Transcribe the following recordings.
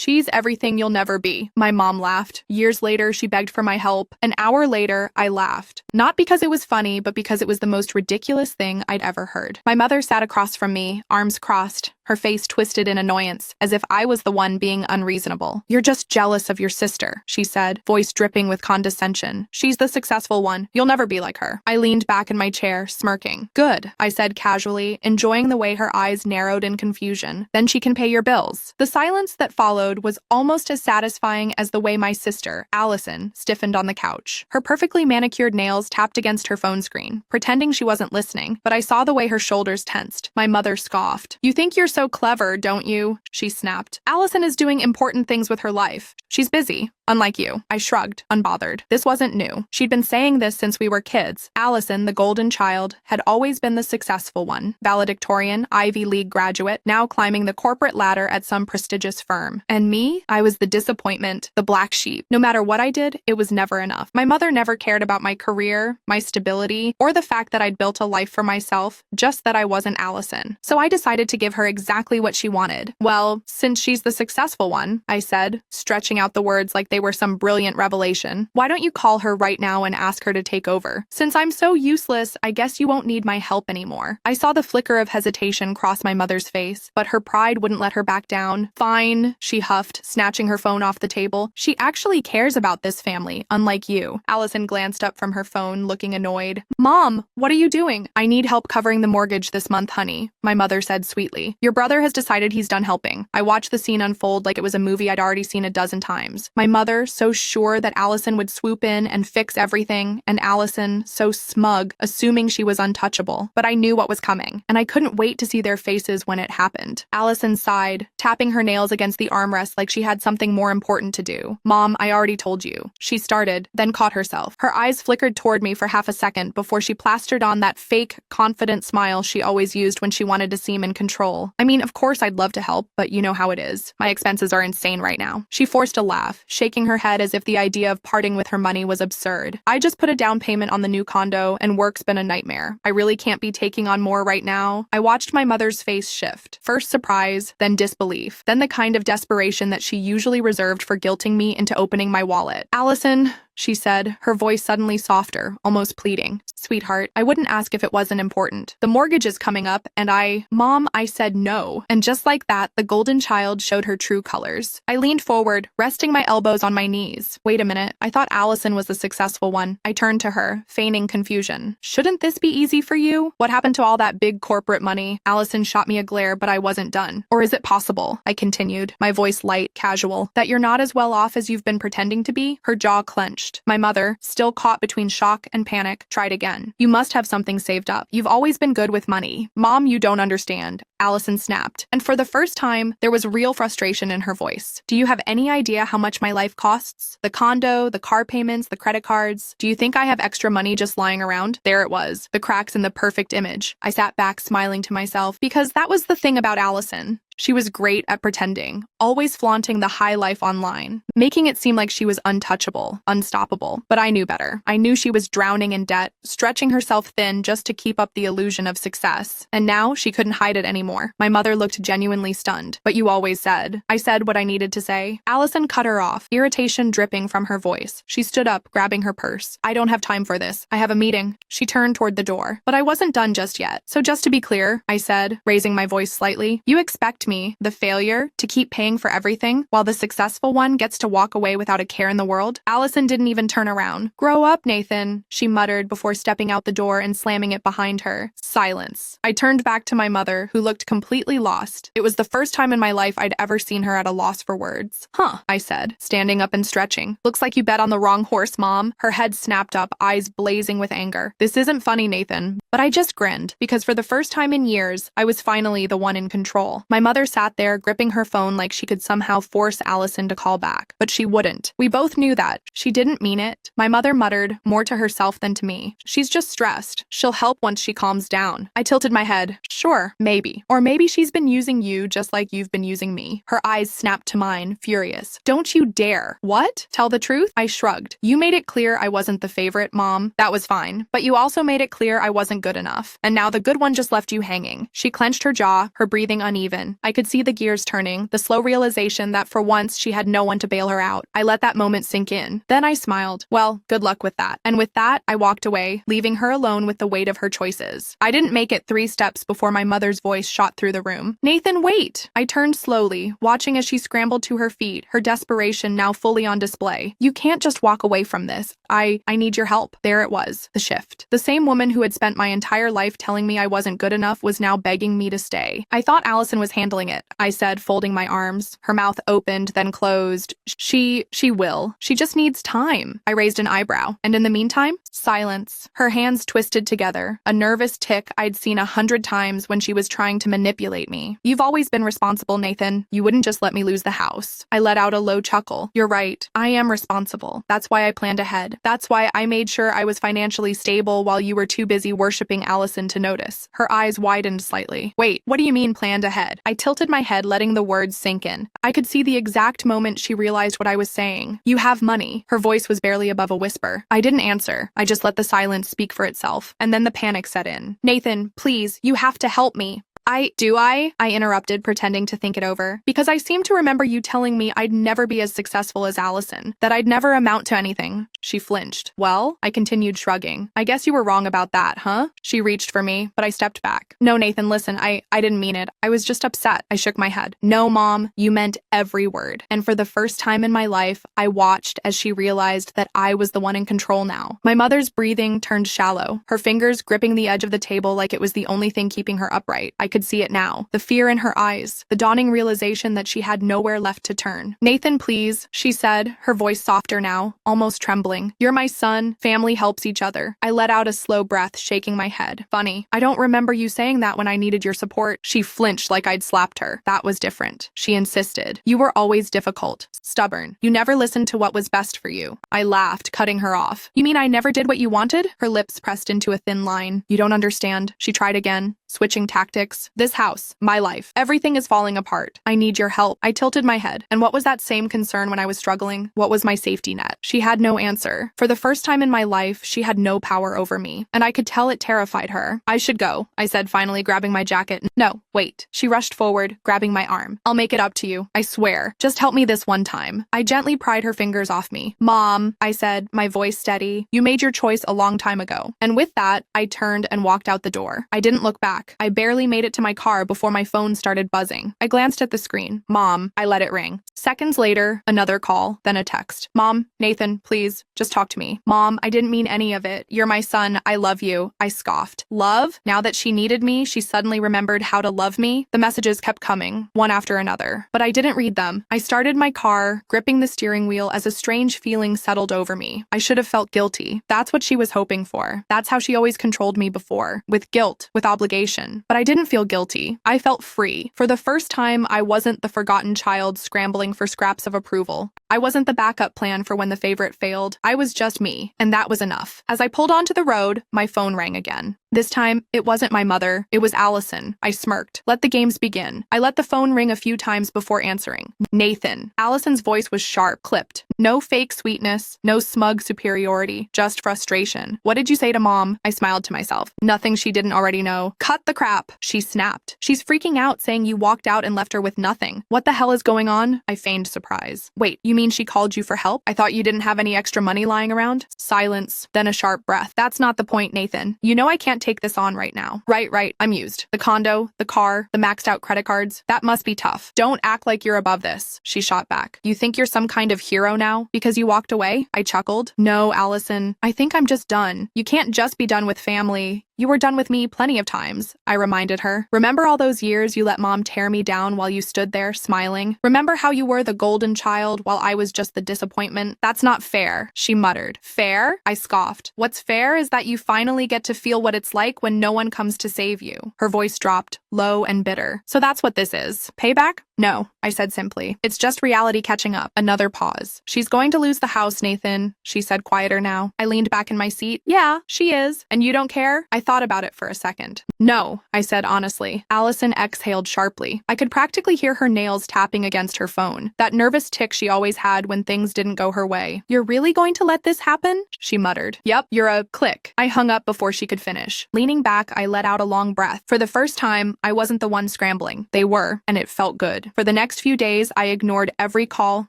She's everything you'll never be. My mom laughed. Years later, she begged for my help. An hour later, I laughed. Not because it was funny, but because it was the most ridiculous thing I'd ever heard. My mother sat across from me, arms crossed, her face twisted in annoyance, as if I was the one being unreasonable. "You're just jealous of your sister," she said, voice dripping with condescension. "She's the successful one. You'll never be like her." I leaned back in my chair, smirking. "Good," I said casually, enjoying the way her eyes narrowed in confusion. "Then she can pay your bills." The silence that followed was almost as satisfying as the way my sister, Allison, stiffened on the couch. Her perfectly manicured nails tapped against her phone screen, pretending she wasn't listening, but I saw the way her shoulders tensed. My mother scoffed. "You think you're so clever, don't you?" she snapped. "Allison is doing important things with her life. She's busy. Unlike you." I shrugged, unbothered. This wasn't new. She'd been saying this since we were kids. Allison, the golden child, had always been the successful one. Valedictorian, Ivy League graduate, now climbing the corporate ladder at some prestigious firm. And me? I was the disappointment, the black sheep. No matter what I did, it was never enough. My mother never cared about my career, my stability, or the fact that I'd built a life for myself, just that I wasn't Allison. So I decided to give her exactly what she wanted. "Well, since she's the successful one," I said, stretching out the words like they were some brilliant revelation, "why don't you call her right now and ask her to take over? Since I'm so useless, I guess you won't need my help anymore." I saw the flicker of hesitation cross my mother's face, but her pride wouldn't let her back down. "Fine," she huffed, snatching her phone off the table. "She actually cares about this family, unlike you." Allison glanced up from her phone, looking annoyed. "Mom, what are you doing?" "I need help covering the mortgage this month, honey," my mother said sweetly. "Your brother has decided he's done helping." I watched the scene unfold like it was a movie I'd already seen a dozen times. My mother, so sure that Allison would swoop in and fix everything, and Allison, so smug, assuming she was untouchable. But I knew what was coming, and I couldn't wait to see their faces when it happened. Allison sighed, tapping her nails against the armrest like she had something more important to do. "Mom, I already told you," she started, then caught herself. Her eyes flickered toward me for half a second before she plastered on that fake, confident smile she always used when she wanted to seem in control. "I mean, of course I'd love to help, but you know how it is. My expenses are insane right now." She forced a laugh, shaking her head as if the idea of parting with her money was absurd. "I just put a down payment on the new condo, and work's been a nightmare. I really can't be taking on more right now." I watched my mother's face shift. First surprise, then disbelief, then the kind of desperation that she usually reserved for guilting me into opening my wallet. "Allison," she said, her voice suddenly softer, almost pleading. "Sweetheart, I wouldn't ask if it wasn't important. The mortgage is coming up, and Mom, I said no." And just like that, the golden child showed her true colors. I leaned forward, resting my elbows on my knees. "Wait a minute, I thought Allison was the successful one." I turned to her, feigning confusion. "Shouldn't this be easy for you? What happened to all that big corporate money?" Allison shot me a glare, but I wasn't done. "Or is it possible," I continued, my voice light, casual, "that you're not as well off as you've been pretending to be?" Her jaw clenched. My mother, still caught between shock and panic, tried again. "You must have something saved up. You've always been good with money." "Mom, you don't understand," Allison snapped, and for the first time, there was real frustration in her voice. "Do you have any idea how much my life costs? The condo, the car payments, the credit cards. Do you think I have extra money just lying around?" There it was, the cracks in the perfect image. I sat back smiling to myself, because that was the thing about Allison. She was great at pretending, always flaunting the high life online, making it seem like she was untouchable, unstoppable. But I knew better. I knew she was drowning in debt, stretching herself thin just to keep up the illusion of success. And now she couldn't hide it anymore. My mother looked genuinely stunned. "But you always said." I said what I needed to say. Allison cut her off, irritation dripping from her voice. She stood up, grabbing her purse. "I don't have time for this. I have a meeting." She turned toward the door. But I wasn't done just yet. "So just to be clear," I said, raising my voice slightly, "you expect me, the failure, to keep paying for everything, while the successful one gets to walk away without a care in the world?" Allison didn't even turn around. "Grow up, Nathan," she muttered before stepping out the door and slamming it behind her. Silence. I turned back to my mother, who looked completely lost. It was the first time in my life I'd ever seen her at a loss for words. "Huh," I said, standing up and stretching. "Looks like you bet on the wrong horse, Mom." Her head snapped up, eyes blazing with anger. "This isn't funny, Nathan." But I just grinned, because for the first time in years, I was finally the one in control. My mother sat there, gripping her phone like she could somehow force Allison to call back. But she wouldn't. We both knew that. She didn't mean it. My mother muttered, more to herself than to me. "She's just stressed. She'll help once she calms down." I tilted my head. "Sure, maybe. Or maybe she's been using you just like you've been using me." Her eyes snapped to mine, furious. "Don't you dare." "What? Tell the truth?" I shrugged. "You made it clear I wasn't the favorite, Mom. That was fine. But you also made it clear I wasn't good enough. And now the good one just left you hanging." She clenched her jaw, her breathing uneven. I could see the gears turning, the slow realization that for once she had no one to bail her out. I let that moment sink in. Then I smiled. Well, good luck with that. And with that, I walked away, leaving her alone with the weight of her choices. I didn't make it 3 steps before my mother's voice shot through the room. Nathan, wait! I turned slowly, watching as she scrambled to her feet, her desperation now fully on display. You can't just walk away from this. I need your help. There it was, the shift. The same woman who had spent my entire life telling me I wasn't good enough was now begging me to stay. I thought Allison was handling it, I said, folding my arms. Her mouth opened, then closed. She will. She just needs time. I raised an eyebrow. And in the meantime, silence. Her hands twisted together, a nervous tick I'd seen 100 times when she was trying to manipulate me. You've always been responsible, Nathan. You wouldn't just let me lose the house. I let out a low chuckle. You're right. I am responsible. That's why I planned ahead. That's why I made sure I was financially stable while you were too busy worshiping Allison to notice. Her eyes widened slightly. Wait, what do you mean planned ahead? I tilted my head, letting the words sink in. I could see the exact moment she realized what I was saying. You have money. Her voice was barely above a whisper. I didn't answer. I just let the silence speak for itself. And then the panic set in. Nathan, please, you have to help me. I interrupted, pretending to think it over. Because I seem to remember you telling me I'd never be as successful as Allison, that I'd never amount to anything. She flinched. Well, I continued, shrugging. I guess you were wrong about that, huh? She reached for me, but I stepped back. No, Nathan, listen, I didn't mean it. I was just upset. I shook my head. No, Mom, you meant every word. And for the first time in my life, I watched as she realized that I was the one in control now. My mother's breathing turned shallow, her fingers gripping the edge of the table like it was the only thing keeping her upright. I could see it now, the fear in her eyes, the dawning realization that she had nowhere left to turn. Nathan, please, she said, her voice softer now, almost trembling. You're my son. Family helps each other. I let out a slow breath, shaking my head. Funny, I don't remember you saying that when I needed your support. She flinched like I'd slapped her. That was different. She insisted. You were always difficult, stubborn. You never listened to what was best for you. I laughed, cutting her off. You mean I never did what you wanted? Her lips pressed into a thin line. You don't understand. She tried again, switching tactics. This house, my life, everything is falling apart. I need your help. I tilted my head. And what was that same concern when I was struggling? What was my safety net? She had no answer. For the first time in my life, she had no power over me, and I could tell it terrified her. I should go, I said, finally grabbing my jacket. No, wait. She rushed forward, grabbing my arm. I'll make it up to you. I swear. Just help me this one time. I gently pried her fingers off me. Mom, I said, my voice steady. You made your choice a long time ago. And with that, I turned and walked out the door. I didn't look back. I barely made it to my car before my phone started buzzing. I glanced at the screen. Mom, I let it ring. Seconds later, another call, then a text. Mom, Nathan, please, just talk to me. Mom, I didn't mean any of it. You're my son. I love you. I scoffed. Love? Now that she needed me, she suddenly remembered how to love me. The messages kept coming, one after another. But I didn't read them. I started my car, gripping the steering wheel as a strange feeling settled over me. I should have felt guilty. That's what she was hoping for. That's how she always controlled me before. With guilt, with obligation. But I didn't feel guilty. I felt free. For the first time, I wasn't the forgotten child scrambling for scraps of approval. I wasn't the backup plan for when the favorite failed. I was just me, and that was enough. As I pulled onto the road, my phone rang again. This time, it wasn't my mother. It was Allison. I smirked. Let the games begin. I let the phone ring a few times before answering. Nathan. Allison's voice was sharp, clipped. No fake sweetness, no smug superiority, just frustration. What did you say to Mom? I smiled to myself. Nothing she didn't already know. Cut the crap. She snapped. She's freaking out, saying you walked out and left her with nothing. What the hell is going on? I feigned surprise. Wait, you mean she called you for help? I thought you didn't have any extra money lying around? Silence, then a sharp breath. That's not the point, Nathan. You know I can't take this on right now. Right, I'm used. The condo, the car, the maxed out credit cards. That must be tough. Don't act like you're above this. She shot back. You think you're some kind of hero now because you walked away? I chuckled. No, Allison. I think I'm just done. You can't just be done with family. You were done with me plenty of times, I reminded her. Remember all those years you let Mom tear me down while you stood there, smiling? Remember how you were the golden child while I was just the disappointment? That's not fair, she muttered. Fair? I scoffed. What's fair is that you finally get to feel what it's like when no one comes to save you. Her voice dropped, low and bitter. So that's what this is. Payback? No, I said simply. It's just reality catching up. Another pause. She's going to lose the house, Nathan, she said, quieter now. I leaned back in my seat. Yeah, she is. And you don't care? I thought about it for a second. No, I said honestly. Allison exhaled sharply. I could practically hear her nails tapping against her phone, that nervous tick she always had when things didn't go her way. You're really going to let this happen? She muttered. Yep, you're a click. I hung up before she could finish. Leaning back, I let out a long breath. For the first time, I wasn't the one scrambling. They were, and it felt good. For the next few days, I ignored every call,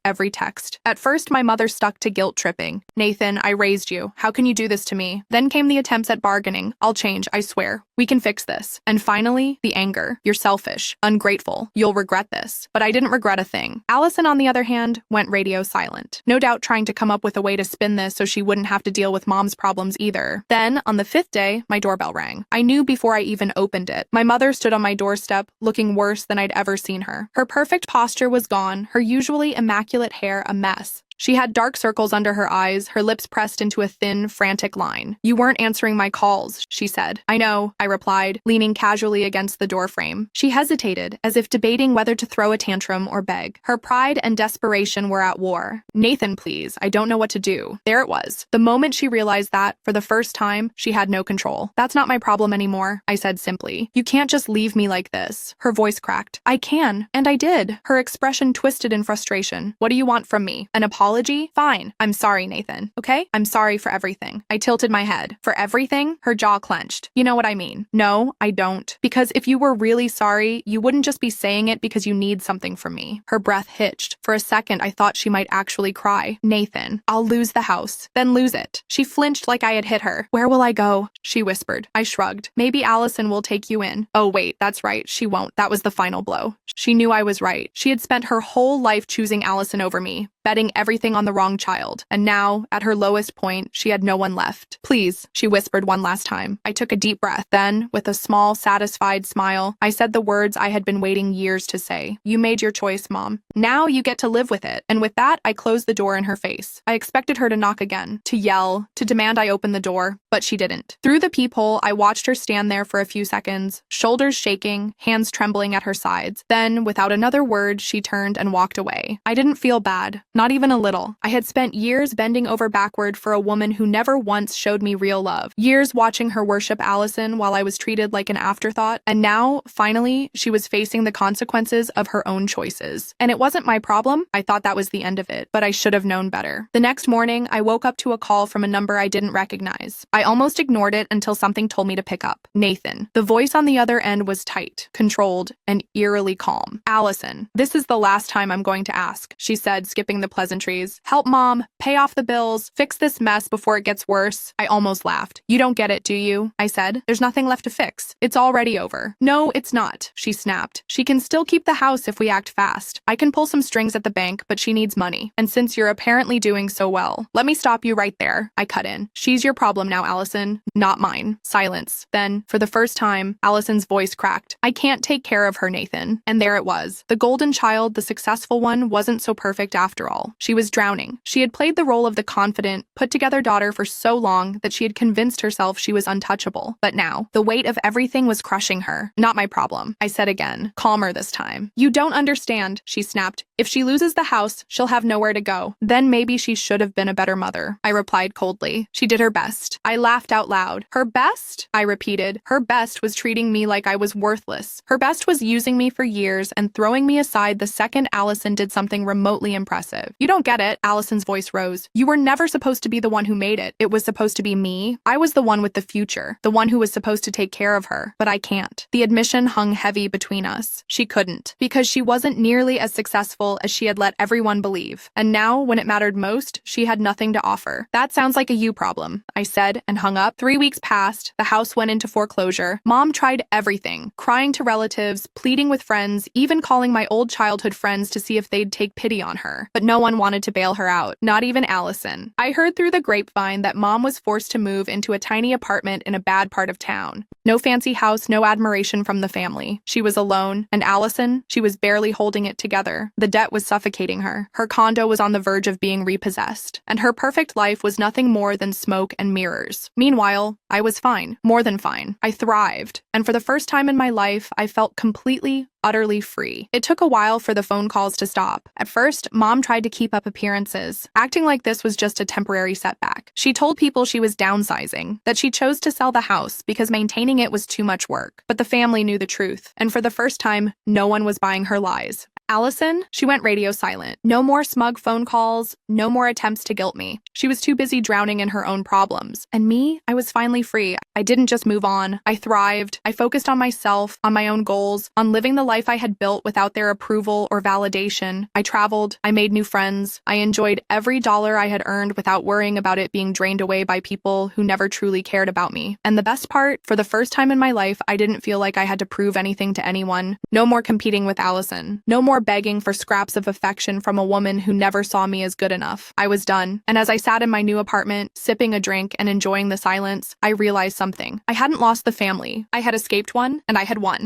every text. At first, my mother stuck to guilt tripping. Nathan, I raised you. How can you do this to me? Then came the attempts at bargaining. I'll change, I swear. We can fix this. And finally, the anger. You're selfish, ungrateful. You'll regret this. But I didn't regret a thing. Allison, on the other hand, went radio silent. No doubt trying to come up with a way to spin this so she wouldn't have to deal with Mom's problems either. Then, on the 5th day, my doorbell rang. I knew before I even opened it. My mother stood on my doorstep, looking worse than I'd ever seen her. Her perfect posture was gone, her usually immaculate hair a mess. She had dark circles under her eyes, her lips pressed into a thin, frantic line. You weren't answering my calls, she said. I know, I replied, leaning casually against the doorframe. She hesitated, as if debating whether to throw a tantrum or beg. Her pride and desperation were at war. Nathan, please, I don't know what to do. There it was. The moment she realized that, for the first time, she had no control. That's not my problem anymore, I said simply. You can't just leave me like this. Her voice cracked. I can, and I did. Her expression twisted in frustration. What do you want from me? An apology? Fine. I'm sorry, Nathan. Okay? I'm sorry for everything. I tilted my head. For everything? Her jaw clenched. You know what I mean? No, I don't. Because if you were really sorry, you wouldn't just be saying it because you need something from me. Her breath hitched. For a second, I thought she might actually cry. Nathan, I'll lose the house. Then lose it. She flinched like I had hit her. Where will I go? She whispered. I shrugged. Maybe Allison will take you in. Oh, wait, that's right. She won't. That was the final blow. She knew I was right. She had spent her whole life choosing Allison over me, betting everything on the wrong child. And now, at her lowest point, she had no one left. Please, she whispered one last time. I took a deep breath. Then, with a small, satisfied smile, I said the words I had been waiting years to say. You made your choice, Mom. Now you get to live with it. And with that, I closed the door in her face. I expected her to knock again, to yell, to demand I open the door, but she didn't. Through the peephole, I watched her stand there for a few seconds, shoulders shaking, hands trembling at her sides. Then, without another word, she turned and walked away. I didn't feel bad. Not even a little. I had spent years bending over backward for a woman who never once showed me real love. Years watching her worship Allison while I was treated like an afterthought. And now, finally, she was facing the consequences of her own choices. And it wasn't my problem. I thought that was the end of it, but I should have known better. The next morning, I woke up to a call from a number I didn't recognize. I almost ignored it until something told me to pick up. Nathan. The voice on the other end was tight, controlled, and eerily calm. Allison, this is the last time I'm going to ask, she said, skipping the pleasantries. Help Mom, pay off the bills, fix this mess before it gets worse. I almost laughed. You don't get it, do you? I said. There's nothing left to fix. It's already over. No, it's not, she snapped. She can still keep the house if we act fast. I can pull some strings at the bank, but she needs money. And since you're apparently doing so well, let me stop you right there. I cut in. She's your problem now, Allison, not mine. Silence. Then, for the first time, Allison's voice cracked. I can't take care of her, Nathan. And there it was. The golden child, the successful one, wasn't so perfect after all. She was drowning. She had played the role of the confident, put-together daughter for so long that she had convinced herself she was untouchable. But now, the weight of everything was crushing her. Not my problem, I said again, calmer this time. You don't understand, she snapped. If she loses the house, she'll have nowhere to go. Then maybe she should have been a better mother, I replied coldly. She did her best. I laughed out loud. Her best? I repeated. Her best was treating me like I was worthless. Her best was using me for years and throwing me aside the second Allison did something remotely impressive. You don't get it, Allison's voice rose. You were never supposed to be the one who made it. It was supposed to be me. I was the one with the future, the one who was supposed to take care of her. But I can't. The admission hung heavy between us. She couldn't, because she wasn't nearly as successful as she had let everyone believe. And now, when it mattered most, she had nothing to offer. That sounds like a you problem, I said and hung up. 3 weeks passed. The house went into foreclosure. Mom tried everything, crying to relatives, pleading with friends, even calling my old childhood friends to see if they'd take pity on her. But no one wanted to bail her out, not even Allison. I heard through the grapevine that Mom was forced to move into a tiny apartment in a bad part of town. No fancy house, no admiration from the family. She was alone, and Allison, she was barely holding it together. The debt was suffocating her. Her condo was on the verge of being repossessed, and her perfect life was nothing more than smoke and mirrors. Meanwhile, I was fine, more than fine. I thrived, and for the first time in my life, I felt completely, utterly free. It took a while for the phone calls to stop. At first, Mom tried to keep up appearances, acting like this was just a temporary setback. She told people she was downsizing, that she chose to sell the house because maintaining it was too much work. But the family knew the truth, and for the first time, no one was buying her lies. Allison, she went radio silent. No more smug phone calls, no more attempts to guilt me. She was too busy drowning in her own problems. And me, I was finally free. I didn't just move on. I thrived. I focused on myself, on my own goals, on living the life I had built without their approval or validation. I traveled. I made new friends. I enjoyed every dollar I had earned without worrying about it being drained away by people who never truly cared about me. And the best part, for the first time in my life, I didn't feel like I had to prove anything to anyone. No more competing with Allison. No more begging for scraps of affection from a woman who never saw me as good enough. I was done. And as I sat in my new apartment, sipping a drink and enjoying the silence, I realized something. I hadn't lost the family. I had escaped one, and I had won.